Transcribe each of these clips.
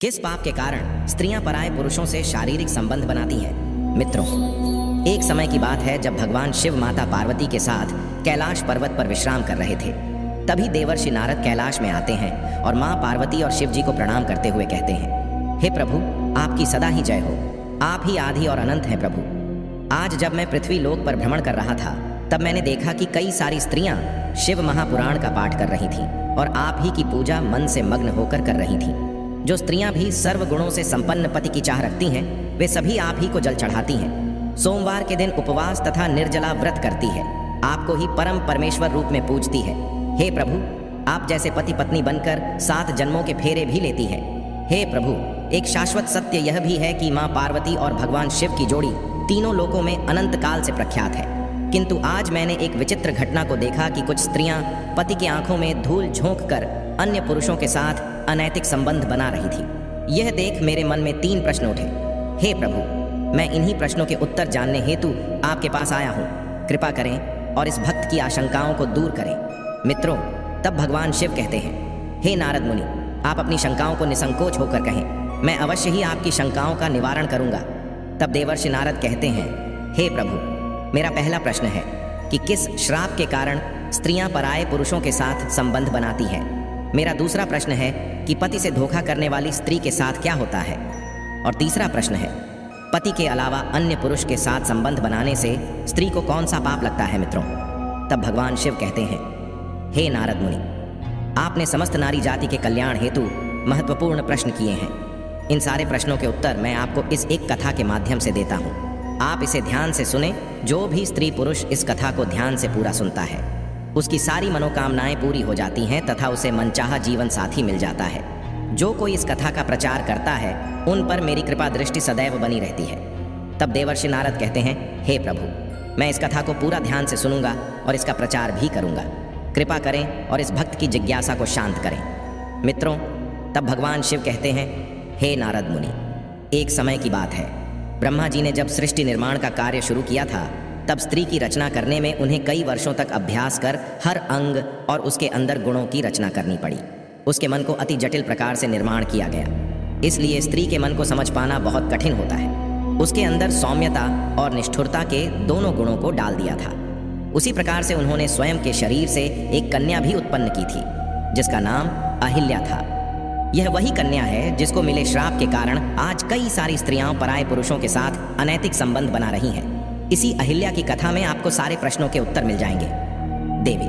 किस पाप के कारण स्त्रियां पराये पुरुषों से शारीरिक संबंध बनाती हैं? मित्रों, एक समय की बात है जब भगवान शिव माता पार्वती के साथ कैलाश पर्वत पर विश्राम कर रहे थे। तभी देवर्षि नारद कैलाश में आते हैं और मां पार्वती और शिव जी को प्रणाम करते हुए कहते हैं, हे प्रभु, आपकी सदा ही जय हो। आप ही आदि और अनंत हैं प्रभु। आज जब मैं पृथ्वी लोक पर भ्रमण कर रहा था तब मैंने देखा कि कई सारी स्त्रियां शिव महापुराण का पाठ कर रही थीं और आप ही की पूजा मन से मग्न होकर कर रही थीं। जो स्त्रियां भी सर्व गुणों से संपन्न पति की चाह रखती हैं, वे सभी आप ही को जल चढ़ाती हैं। सोमवार के दिन उपवास तथा निर्जला व्रत करती है, आपको ही परम परमेश्वर रूप में पूजती है। हे प्रभु, आप जैसे पति पत्नी बनकर 7 जन्मों के फेरे भी लेती है। हे प्रभु, एक शाश्वत सत्य यह भी है कि माँ पार्वती और भगवान शिव की जोड़ी तीनों लोकों में अनंत काल से प्रख्यात है। किंतु आज मैंने एक विचित्र घटना को देखा कि कुछ स्त्रियां पति की आंखों में धूल झोंक कर अन्य पुरुषों के साथ अनैतिक संबंध बना रही थी। यह देख मेरे मन में 3 प्रश्न उठे। हे प्रभु, मैं इन्हीं प्रश्नों के उत्तर जानने हेतु आपके पास आया हूँ। कृपा करें और इस भक्त की आशंकाओं को दूर करें। मित्रों, तब भगवान शिव कहते हैं, हे नारद मुनि, आप अपनी शंकाओं को निसंकोच होकर कहें, मैं अवश्य ही आपकी शंकाओं का निवारण करूंगा। तब देवर्षि नारद कहते हैं, हे प्रभु, मेरा पहला प्रश्न है कि किस श्राप के कारण स्त्रियां पराये पुरुषों के साथ संबंध बनाती हैं। मेरा दूसरा प्रश्न है कि पति से धोखा करने वाली स्त्री के साथ क्या होता है। और तीसरा प्रश्न है, पति के अलावा अन्य पुरुष के साथ संबंध बनाने से स्त्री को कौन सा पाप लगता है। मित्रों, तब भगवान शिव कहते हैं, हे नारद मुनि, आपने समस्त नारी जाति के कल्याण हेतु महत्वपूर्ण प्रश्न किए हैं। इन सारे प्रश्नों के उत्तर मैं आपको इस एक कथा के माध्यम से देता हूँ। आप इसे ध्यान से सुने। जो भी स्त्री पुरुष इस कथा को ध्यान से पूरा सुनता है, उसकी सारी मनोकामनाएं पूरी हो जाती हैं तथा उसे मनचाहा जीवन साथी मिल जाता है। जो कोई इस कथा का प्रचार करता है, उन पर मेरी कृपा दृष्टि सदैव बनी रहती है। तब देवर्षि नारद कहते हैं, हे प्रभु, मैं इस कथा को पूरा ध्यान से सुनूंगा और इसका प्रचार भी करूंगा। कृपा करें और इस भक्त की जिज्ञासा को शांत करें। मित्रों, तब भगवान शिव कहते हैं, हे नारद मुनि, एक समय की बात है, ब्रह्मा जी ने जब सृष्टि निर्माण का कार्य शुरू किया था, तब स्त्री की रचना करने में उन्हें कई वर्षों तक अभ्यास कर हर अंग और उसके अंदर गुणों की रचना करनी पड़ी। उसके मन को अति जटिल प्रकार से निर्माण किया गया, इसलिए स्त्री के मन को समझ पाना बहुत कठिन होता है। उसके अंदर सौम्यता और निष्ठुरता के दोनों गुणों को डाल दिया था। उसी प्रकार से उन्होंने स्वयं के शरीर से एक कन्या भी उत्पन्न की थी, जिसका नाम अहिल्या था। यह वही कन्या है जिसको मिले श्राप के कारण आज कई सारी स्त्रियां पराये पुरुषों के साथ अनैतिक संबंध बना रही हैं। इसी अहिल्या की कथा में आपको सारे प्रश्नों के उत्तर मिल जाएंगे। देवी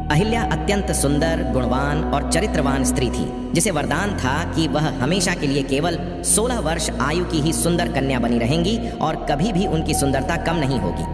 अहिल्या अत्यंत सुंदर, गुणवान और चरित्रवान स्त्री थी, जिसे वरदान था कि वह हमेशा के लिए केवल 16 वर्ष आयु की ही सुंदर कन्या बनी रहेंगी और कभी भी उनकी सुंदरता कम नहीं होगी।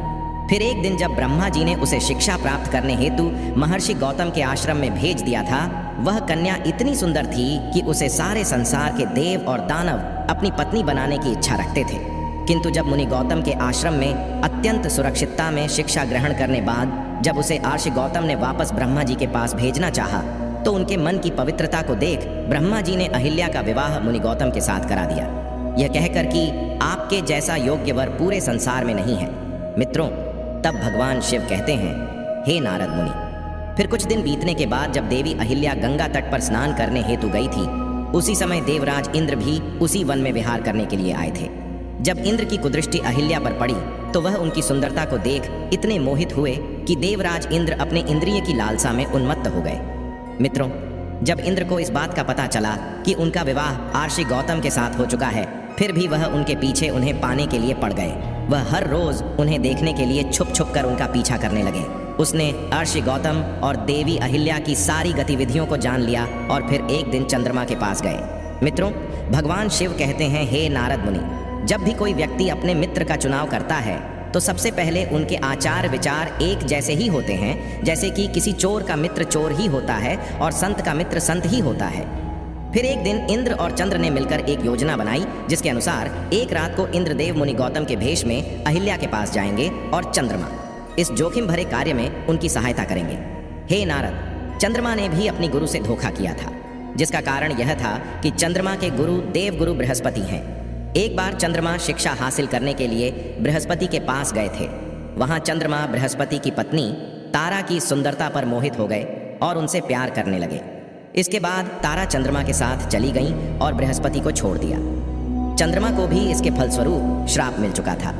फिर एक दिन जब ब्रह्मा जी ने उसे शिक्षा प्राप्त करने हेतु महर्षि गौतम के आश्रम में भेज दिया था, वह कन्या इतनी सुंदर थी कि उसे सारे संसार के देव और दानव अपनी पत्नी बनाने की इच्छा रखते थे। किंतु जब मुनि गौतम के आश्रम में अत्यंत सुरक्षितता में शिक्षा ग्रहण करने बाद जब उसे आर्षि गौतम ने वापस ब्रह्मा जी के पास भेजना चाहा, तो उनके मन की पवित्रता को देख ब्रह्मा जी ने अहिल्या का विवाह मुनि गौतम के साथ करा दिया, यह कहकर कि आपके जैसा योग्य वर पूरे संसार में नहीं है। मित्रों, तब भगवान शिव कहते हैं, हे नारद मुनि, फिर कुछ दिन बीतने के बाद जब देवी अहिल्या गंगा तट पर स्नान करने हेतु गई थी, उसी समय देवराज इंद्र भी उसी वन में विहार करने के लिए आए थे। जब इंद्र की कुदृष्टि अहिल्या पर पड़ी तो वह उनकी सुंदरता को देख इतने मोहित हुए कि देवराज इंद्र अपने इंद्रिय की लालसा में उन्मत्त हो गए। मित्रों, जब इंद्र को इस बात का पता चला कि उनका विवाह आर्षि गौतम के साथ हो चुका है, फिर भी वह उनके पीछे उन्हें पाने के लिए पड़ गए। वह हर रोज उन्हें देखने के लिए छुप छुप कर उनका पीछा करने लगे। उसने आर्षि गौतम और देवी अहिल्या की सारी गतिविधियों को जान लिया और फिर एक दिन चंद्रमा के पास गए। मित्रों, भगवान शिव कहते हैं, हे नारद मुनि, जब भी कोई व्यक्ति अपने मित्र का चुनाव करता है तो सबसे पहले उनके आचार विचार एक जैसे ही होते हैं, जैसे कि किसी चोर का मित्र चोर ही होता है और संत का मित्र संत ही होता है। फिर एक दिन इंद्र और चंद्र ने मिलकर एक योजना बनाई, जिसके अनुसार एक रात को इंद्रदेव मुनि गौतम के भेष में अहिल्या के पास जाएंगे और चंद्रमा इस जोखिम भरे कार्य में उनकी सहायता करेंगे। हे नारद, चंद्रमा ने भी अपनी गुरु से धोखा किया था, जिसका कारण यह था कि चंद्रमा के गुरु देवगुरु बृहस्पति हैं। एक बार चंद्रमा शिक्षा हासिल करने के लिए बृहस्पति के पास गए थे। वहां चंद्रमा बृहस्पति की पत्नी तारा की सुंदरता पर मोहित हो गए और उनसे प्यार करने लगे। इसके बाद तारा चंद्रमा के साथ चली गईं और बृहस्पति को छोड़ दिया। चंद्रमा को भी इसके फलस्वरूप श्राप मिल चुका था।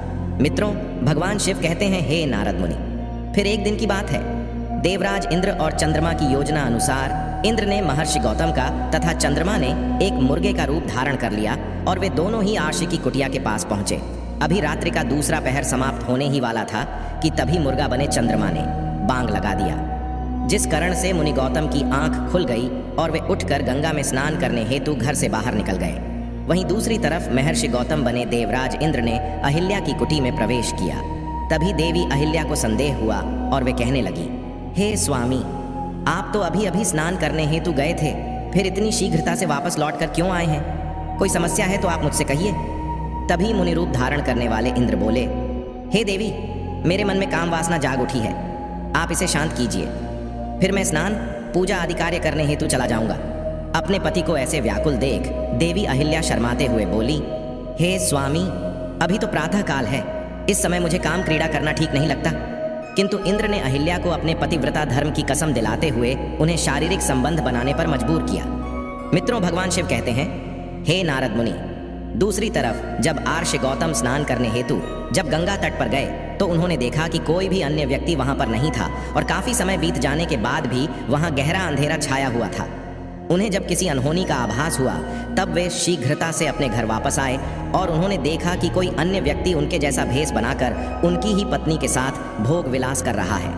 मित्रों, भगवान शिव कहते हैं, हे नारद मुनि, फिर एक दिन की बात है, देवराज इंद्र और चंद्रमा की योजना अनुसार इंद्र ने महर्षि गौतम का तथा चंद्रमा ने एक मुर्गे का रूप धारण कर लिया और वे दोनों ही आर्षि की कुटिया के पास पहुंचे। अभी रात्रि का दूसरा पहर समाप्त होने ही वाला था कि तभी मुर्गा बने चंद्रमा ने बांग लगा दिया, जिस कारण से मुनि गौतम की आंख खुल गई और वे उठकर गंगा में स्नान करने हेतु घर से बाहर निकल गए। वहीं दूसरी तरफ महर्षि गौतम बने देवराज इंद्र ने अहिल्या की कुटी में प्रवेश किया। तभी देवी अहिल्या को संदेह हुआ और वे कहने लगी, हे स्वामी, आप तो अभी अभी स्नान करने हेतु गए थे, फिर इतनी शीघ्रता से वापस लौटकर क्यों आए हैं? कोई समस्या है तो आप मुझसे कहिए। तभी मुनि रूप धारण करने वाले इंद्र बोले, हे देवी, मेरे मन में काम वासना जाग उठी है, आप इसे शांत कीजिए, फिर मैं स्नान पूजा आदि कार्य करने हेतु चला जाऊंगा। अपने पति को ऐसे व्याकुल देख देवी अहिल्या शर्माते हुए बोली, हे स्वामी, अभी तो प्रातः काल है, इस समय मुझे काम क्रीड़ा करना ठीक नहीं लगता। किंतु इंद्र ने अहिल्या को अपने पतिव्रता धर्म की कसम दिलाते हुए उन्हें शारीरिक संबंध बनाने पर मजबूर किया। मित्रों, भगवान शिव कहते हैं, हे नारद मुनि, दूसरी तरफ जब आर्ष गौतम स्नान करने हेतु जब गंगा तट पर गए तो उन्होंने देखा कि कोई भी अन्य व्यक्ति वहां पर नहीं था और काफी समय बीत जाने के बाद भी वहां गहरा अंधेरा छाया हुआ था। उन्हें जब किसी अनहोनी का आभास हुआ तब वे शीघ्रता से अपने घर वापस आए और उन्होंने देखा कि कोई अन्य व्यक्ति उनके जैसा भेष बनाकर उनकी ही पत्नी के साथ भोग विलास कर रहा है।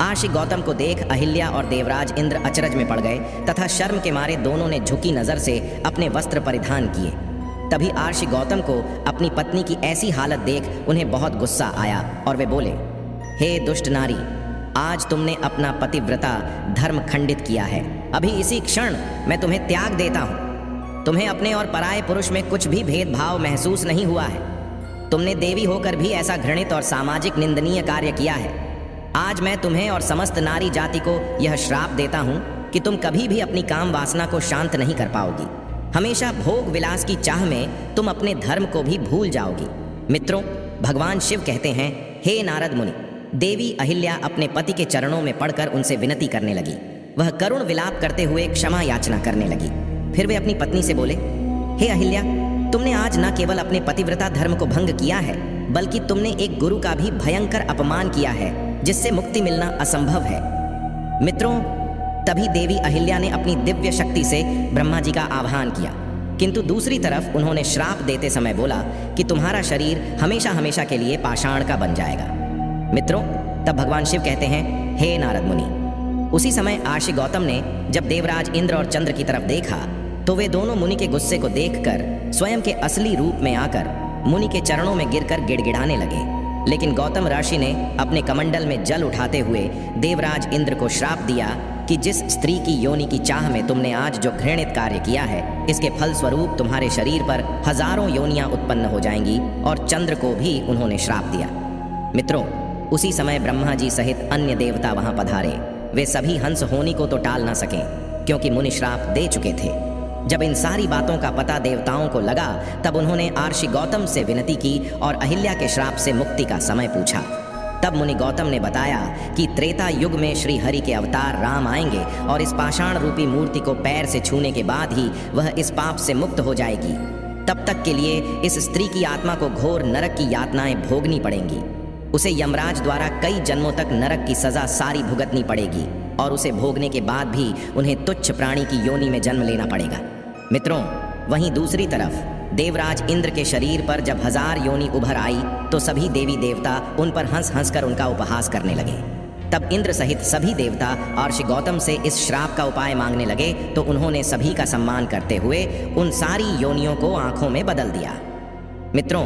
आर्षि गौतम को देख अहिल्या और देवराज इंद्र अचरज में पड़ गए तथा शर्म के मारे दोनों ने झुकी नजर से अपने वस्त्र परिधान किए। तभी आर्षि गौतम को अपनी पत्नी की ऐसी हालत देख उन्हें बहुत गुस्सा आया और वे बोले, हे दुष्ट नारी, आज तुमने अपना पतिव्रता धर्म खंडित किया है। अभी इसी क्षण मैं तुम्हें त्याग देता हूँ। तुम्हें अपने और पराये पुरुष में कुछ भी भेदभाव महसूस नहीं हुआ है। तुमने देवी होकर भी ऐसा घृणित और सामाजिक निंदनीय कार्य किया है। आज मैं तुम्हें और समस्त नारी जाति को यह श्राप देता हूँ कि तुम कभी भी अपनी काम वासना को शांत नहीं कर पाओगी। हमेशा भोग विलास की चाह में तुम अपने धर्म को भी भूल जाओगी। मित्रों, भगवान शिव कहते हैं, हे नारद मुनि, देवी अहिल्या अपने पति के चरणों में पड़कर उनसे विनती करने लगी। वह करुण विलाप करते हुए क्षमा याचना करने लगी। फिर वे अपनी पत्नी से बोले, हे अहिल्या, तुमने आज न केवल अपने पतिव्रता धर्म को भंग किया है, बल्कि तुमने एक गुरु का भी भयंकर अपमान किया है, जिससे मुक्ति मिलना असंभव है। मित्रों, तभी देवी अहिल्या ने अपनी दिव्य शक्ति से ब्रह्मा जी का आह्वान किया, किंतु दूसरी तरफ उन्होंने श्राप देते समय बोला कि तुम्हारा शरीर हमेशा हमेशा के लिए पाषाण का बन जाएगा। मित्रों, तब भगवान शिव कहते हैं, हे नारद मुनि, उसी समय आर्षि गौतम ने जब देवराज इंद्र और चंद्र की तरफ देखा तो वे दोनों मुनि के गुस्से को देखकर स्वयं के असली रूप में आकर मुनि के चरणों में गिरकर गिड़गिड़ाने लगे। लेकिन गौतम ऋषि ने अपने कमंडल में जल उठाते हुए देवराज इंद्र को श्राप दिया कि जिस स्त्री की योनि की चाह में तुमने आज जो घृणित कार्य किया है, इसके फल स्वरूप तुम्हारे शरीर पर हजारों योनियां उत्पन्न हो जाएंगी। और चंद्र को भी उन्होंने श्राप दिया। मित्रों, उसी समय ब्रह्मा जी सहित अन्य देवता वहां पधारे। वे सभी हंस होनी को तो टाल ना सके, क्योंकि मुनि श्राप दे चुके थे। जब इन सारी बातों का पता देवताओं को लगा तब उन्होंने आर्षि गौतम से विनती की और अहिल्या के श्राप से मुक्ति का समय पूछा। तब मुनि गौतम ने बताया कि त्रेता युग में श्री हरि के अवतार राम आएंगे और इस पाषाण रूपी मूर्ति को पैर से छूने के बाद ही वह इस पाप से मुक्त हो जाएगी। तब तक के लिए इस स्त्री की आत्मा को घोर नरक की यातनाएं भोगनी पड़ेंगी। उसे यमराज द्वारा कई जन्मों तक नरक की सजा सारी भुगतनी पड़ेगी और उसे भोगने के बाद भी उन्हें तुच्छ प्राणी की योनि में जन्म लेना पड़ेगा। मित्रों, वहीं दूसरी तरफ देवराज इंद्र के शरीर पर जब 1000 योनि उभर आई तो सभी देवी देवता उन पर हंस हंस कर उनका उपहास करने लगे। तब इंद्र सहित सभी देवता आर्षि गौतम से इस श्राप का उपाय मांगने लगे तो उन्होंने सभी का सम्मान करते हुए उन सारी योनियों को आंखों में बदल दिया। मित्रों,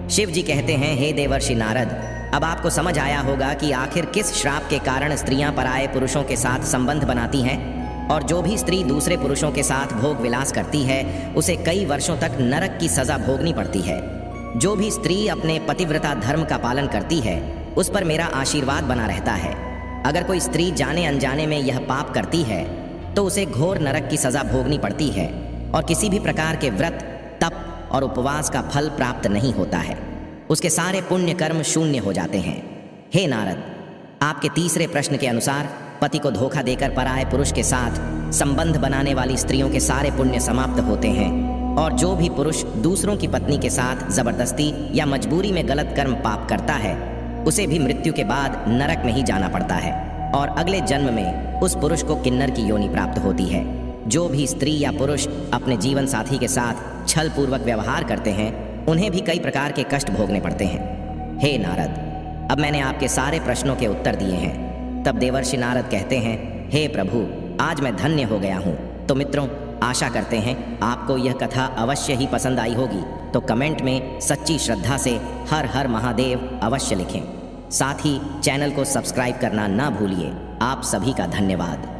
शिव जी कहते हैं, हे देवर्षि नारद, अब आपको समझ आया होगा कि आखिर किस श्राप के कारण स्त्रियां पराये पुरुषों के साथ संबंध बनाती हैं। और जो भी स्त्री दूसरे पुरुषों के साथ भोग विलास करती है उसे कई वर्षों तक नरक की सजा भोगनी पड़ती है। जो भी स्त्री अपने पतिव्रता धर्म का पालन करती है उस पर मेरा आशीर्वाद बना रहता है। अगर कोई स्त्री जाने अनजाने में यह पाप करती है तो उसे घोर नरक की सजा भोगनी पड़ती है और किसी भी प्रकार के व्रत, तप और उपवास का फल प्राप्त नहीं होता है। उसके सारे पुण्य कर्म शून्य हो जाते हैं। हे नारद, आपके तीसरे प्रश्न के अनुसार पति को धोखा देकर पराये पुरुष के साथ संबंध बनाने वाली स्त्रियों के सारे पुण्य समाप्त होते हैं और जो भी पुरुष दूसरों की पत्नी के साथ जबरदस्ती या मजबूरी में गलत कर्म पाप करता है उसे भी मृत्यु के बाद नरक में ही जाना पड़ता है और अगले जन्म में उस पुरुष को किन्नर की योनि प्राप्त होती है। जो भी स्त्री या पुरुष अपने जीवन साथी के साथ छल पूर्वक व्यवहार करते हैं उन्हें भी कई प्रकार के कष्ट भोगने पड़ते हैं। हे नारद, अब मैंने आपके सारे प्रश्नों के उत्तर दिए हैं। तब देवर्षि नारद कहते हैं, हे प्रभु, आज मैं धन्य हो गया हूँ। तो मित्रों, आशा करते हैं आपको यह कथा अवश्य ही पसंद आई होगी। तो कमेंट में सच्ची श्रद्धा से हर हर महादेव अवश्य लिखें। साथ ही चैनल को सब्सक्राइब करना ना भूलिए। आप सभी का धन्यवाद।